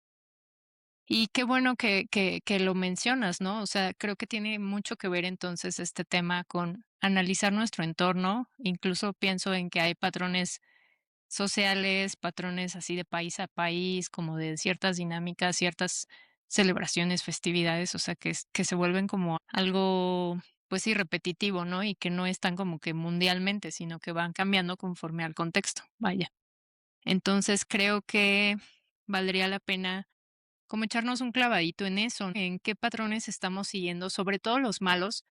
Y qué bueno que lo mencionas, ¿no? O sea, creo que tiene mucho que ver entonces este tema con analizar nuestro entorno. Incluso pienso en que hay patrones sociales, patrones así de país a país, como de ciertas dinámicas, ciertas celebraciones, festividades, o sea, que se vuelven como algo, pues sí, repetitivo, ¿no? Y que no están como que mundialmente, sino que van cambiando conforme al contexto, vaya. Entonces creo que valdría la pena como echarnos un clavadito en eso, en qué patrones estamos siguiendo, sobre todo los malos,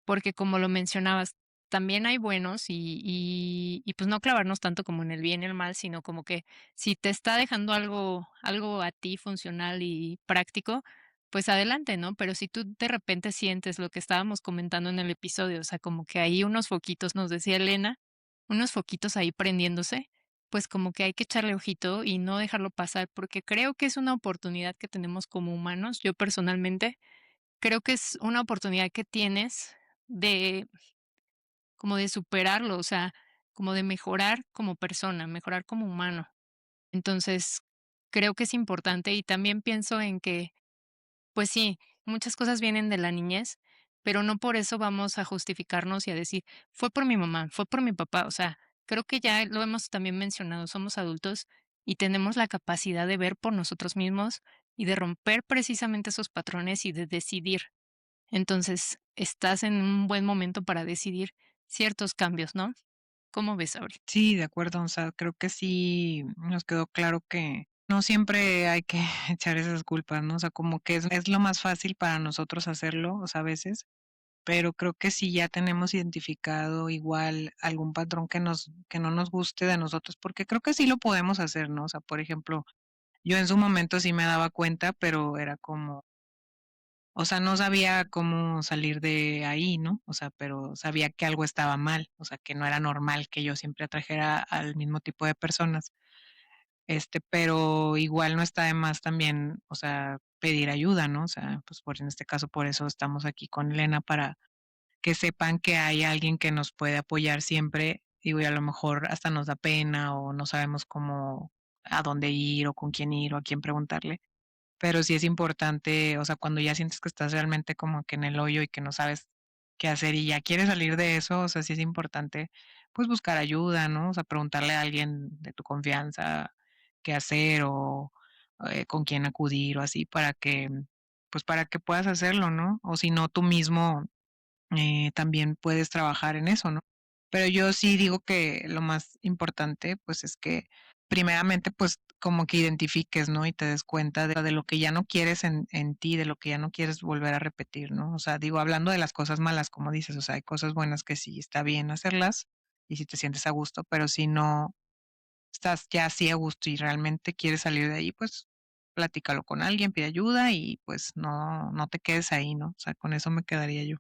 porque como lo mencionabas, también hay buenos y pues no clavarnos tanto como en el bien y el mal, sino como que si te está dejando algo a ti funcional y práctico, pues adelante, ¿no? Pero si tú de repente sientes lo que estábamos comentando en el episodio, o sea, como que hay unos foquitos, nos decía Elena, unos foquitos ahí prendiéndose, pues como que hay que echarle ojito y no dejarlo pasar, porque creo que es una oportunidad que tenemos como humanos. Yo personalmente creo que es una oportunidad que tienes de como de superarlo, o sea, como de mejorar como persona, mejorar como humano. Entonces, creo que es importante y también pienso en que, pues sí, muchas cosas vienen de la niñez, pero no por eso vamos a justificarnos y a decir, fue por mi mamá, fue por mi papá, o sea, creo que ya lo hemos también mencionado, somos adultos y tenemos la capacidad de ver por nosotros mismos y de romper precisamente esos patrones y de decidir. Entonces, estás en un buen momento para decidir ciertos cambios, ¿no? ¿Cómo ves ahorita? Sí, de acuerdo, o sea, creo que sí nos quedó claro que no siempre hay que echar esas culpas, ¿no? O sea, como que es lo más fácil para nosotros hacerlo, o sea, a veces, pero creo que si ya tenemos identificado igual algún patrón que no nos guste de nosotros, porque creo que sí lo podemos hacer, ¿no? O sea, por ejemplo, yo en su momento sí me daba cuenta, pero era como, o sea, no sabía cómo salir de ahí, ¿no? O sea, pero sabía que algo estaba mal, o sea, que no era normal que yo siempre atrajera al mismo tipo de personas. Pero igual no está de más también, o sea, pedir ayuda, ¿no? O sea, pues por en este caso, por eso estamos aquí con Elena para que sepan que hay alguien que nos puede apoyar siempre. Digo, y a lo mejor hasta nos da pena o no sabemos cómo, a dónde ir o con quién ir o a quién preguntarle. Pero sí es importante, o sea, cuando ya sientes que estás realmente como que en el hoyo y que no sabes qué hacer y ya quieres salir de eso, o sea, sí es importante, pues, buscar ayuda, ¿no? O sea, preguntarle a alguien de tu confianza qué hacer o, con quién acudir o así para que, pues, para que puedas hacerlo, ¿no? O si no, tú mismo también puedes trabajar en eso, ¿no? Pero yo sí digo que lo más importante, pues, es que primeramente, pues, como que identifiques, ¿no? Y te des cuenta de lo que ya no quieres en ti, de lo que ya no quieres volver a repetir, ¿no? O sea, digo, hablando de las cosas malas, como dices, o sea, hay cosas buenas que sí está bien hacerlas y si te sientes a gusto, pero si no estás ya así a gusto y realmente quieres salir de ahí, pues, platícalo con alguien, pide ayuda y, pues, no te quedes ahí, ¿no? O sea, con eso me quedaría yo.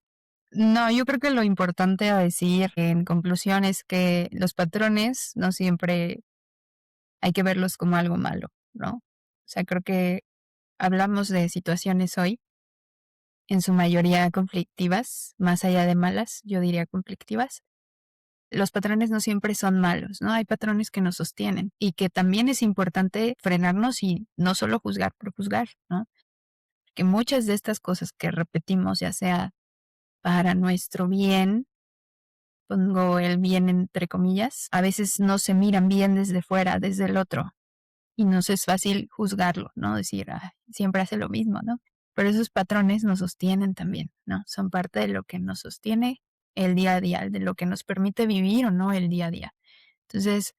No, yo creo que lo importante a decir en conclusión es que los patrones no siempre hay que verlos como algo malo, ¿no? O sea, creo que hablamos de situaciones hoy, en su mayoría conflictivas, más allá de malas, yo diría conflictivas. Los patrones no siempre son malos, ¿no? Hay patrones que nos sostienen y que también es importante frenarnos y no solo juzgar por juzgar, ¿no? Que muchas de estas cosas que repetimos, ya sea para nuestro bien, pongo el bien entre comillas, a veces no se miran bien desde fuera, desde el otro, y nos es fácil juzgarlo, ¿no? Decir: "Ay, siempre hace lo mismo", ¿no? Pero esos patrones nos sostienen también, ¿no? Son parte de lo que nos sostiene el día a día, de lo que nos permite vivir o no el día a día. Entonces,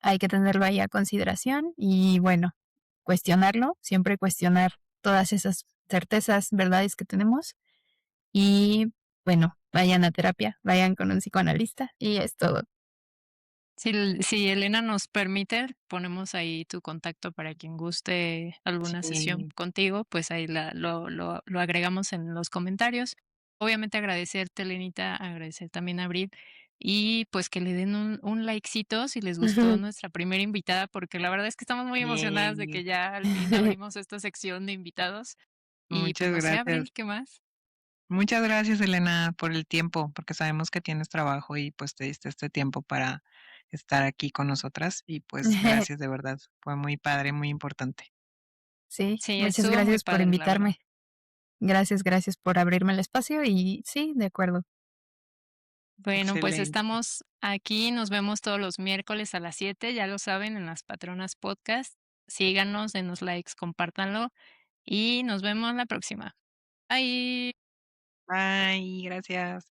hay que tenerlo ahí a consideración y, bueno, cuestionarlo, siempre cuestionar todas esas certezas, verdades que tenemos y, bueno, vayan a terapia, vayan con un psicoanalista y es todo. Si Elena nos permite, ponemos ahí tu contacto para quien guste alguna sesión Sí. contigo, pues ahí lo agregamos en los comentarios. Obviamente agradecerte, Elenita, agradecer también a Abril y pues que le den un likecito si les gustó nuestra primera invitada, porque la verdad es que estamos muy emocionadas de Yay. que ya al fin abrimos esta sección de invitados. Y pues Muchas no sé, gracias. Abril, ¿qué más? Muchas gracias, Elena, por el tiempo, porque sabemos que tienes trabajo y pues te diste este tiempo para estar aquí con nosotras y pues gracias de verdad. Fue muy padre, muy importante. Sí, Sí, muchas estuvo muy gracias por padre, la verdad. invitarme. Gracias, gracias por abrirme el espacio y sí, de acuerdo. Bueno, pues Excelente. estamos aquí, nos vemos todos los miércoles a las 7, ya lo saben, en las Patronas Podcast. Síganos, denos likes, compártanlo y nos vemos la próxima. Bye. Bye, gracias.